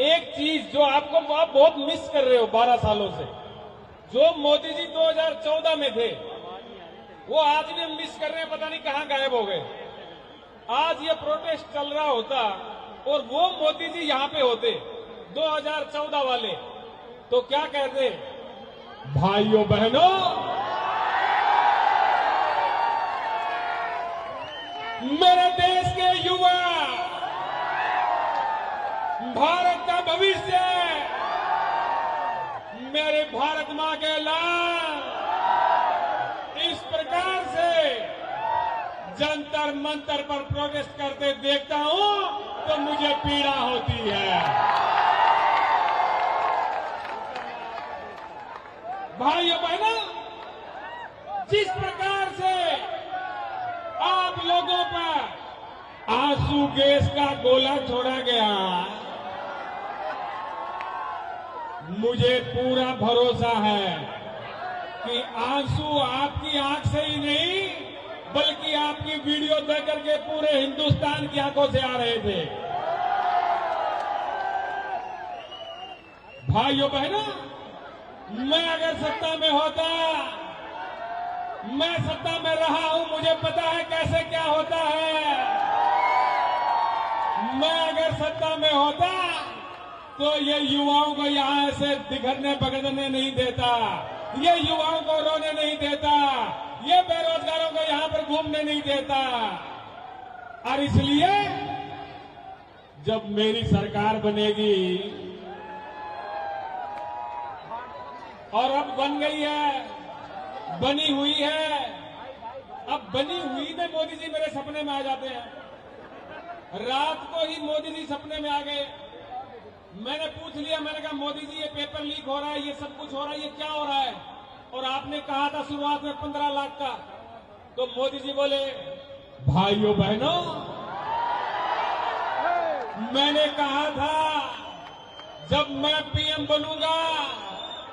एक चीज जो आप बहुत मिस कर रहे हो 12 सालों से, जो मोदी जी 2014 में थे, वो आज भी मिस कर रहे हैं, पता नहीं कहां गायब हो गए। आज ये प्रोटेस्ट चल रहा होता और वो मोदी जी यहां पे होते 2014 वाले, तो क्या कहते? भाइयों बहनों, मेरे देश के युवा, भारत का भविष्य, मेरे भारत मां के लाल, इस प्रकार से जंतर मंतर पर प्रोटेस्ट करते देखता हूं तो मुझे पीड़ा होती है। भाइयों बहनों, जिस प्रकार से आप लोगों पर आंसू गैस का गोला छोड़ा गया, मुझे पूरा भरोसा है कि आंसू आपकी आंख से ही नहीं, बल्कि आपकी वीडियो देख करके पूरे हिंदुस्तान की आंखों से आ रहे थे। भाइयों बहनों, मैं अगर सत्ता में होता, मैं सत्ता में रहा हूं, मुझे पता है कैसे क्या होता है। मैं अगर सत्ता में होता तो ये युवाओं को यहां से बिखरने बगड़ने नहीं देता, ये युवाओं को रोने नहीं देता, ये बेरोजगारों को यहां पर घूमने नहीं देता। और इसलिए जब मेरी सरकार बनेगी, और अब बन गई है, बनी हुई है, अब बनी हुई में मोदी जी मेरे सपने में आ जाते हैं। रात को ही मोदी जी सपने में आ गए। मैंने पूछ लिया, मैंने कहा मोदी जी ये पेपर लीक हो रहा है, ये सब कुछ हो रहा है, ये क्या हो रहा है? और आपने कहा था शुरुआत में 15 लाख का, तो मोदी जी बोले, भाइयों बहनों, मैंने कहा था जब मैं पीएम बनूंगा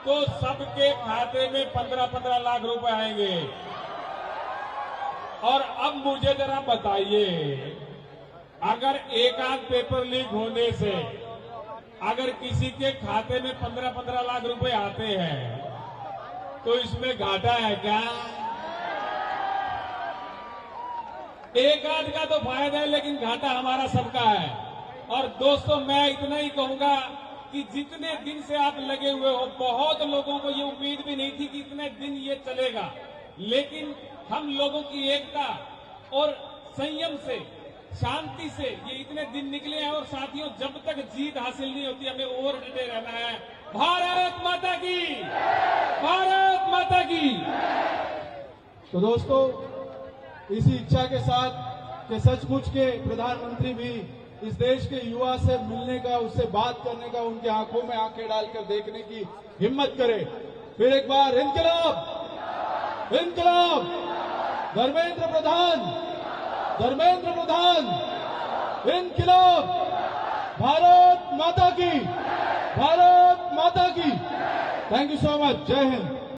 तो सबके खाते में 15-15 लाख रुपए आएंगे। और अब मुझे जरा बताइए, अगर एक आध पेपर लीक होने से अगर किसी के खाते में 15-15 लाख रुपए आते हैं तो इसमें घाटा है क्या? एक आध का तो फायदा है, लेकिन घाटा हमारा सबका है। और दोस्तों, मैं इतना ही कहूंगा कि जितने दिन से आप लगे हुए हो, बहुत लोगों को ये उम्मीद भी नहीं थी कि इतने दिन ये चलेगा, लेकिन हम लोगों की एकता और संयम से, शांति से ये इतने दिन निकले हैं। और साथियों, जब तक जीत हासिल नहीं होती, हमें और डटे रहना है। भारत माता की, भारत माता की। तो दोस्तों, इसी इच्छा के साथ कि सचमुच के प्रधानमंत्री भी इस देश के युवा से मिलने का, उससे बात करने का, उनकी आंखों में आंखें डालकर देखने की हिम्मत करें। फिर एक बार इनकलाब, इनकलाब, धर्मेंद्र प्रधान, धर्मेंद्र प्रधान, इनकलाब, भारत माता की, भारत माता की। Thank you so much. जय हिंद।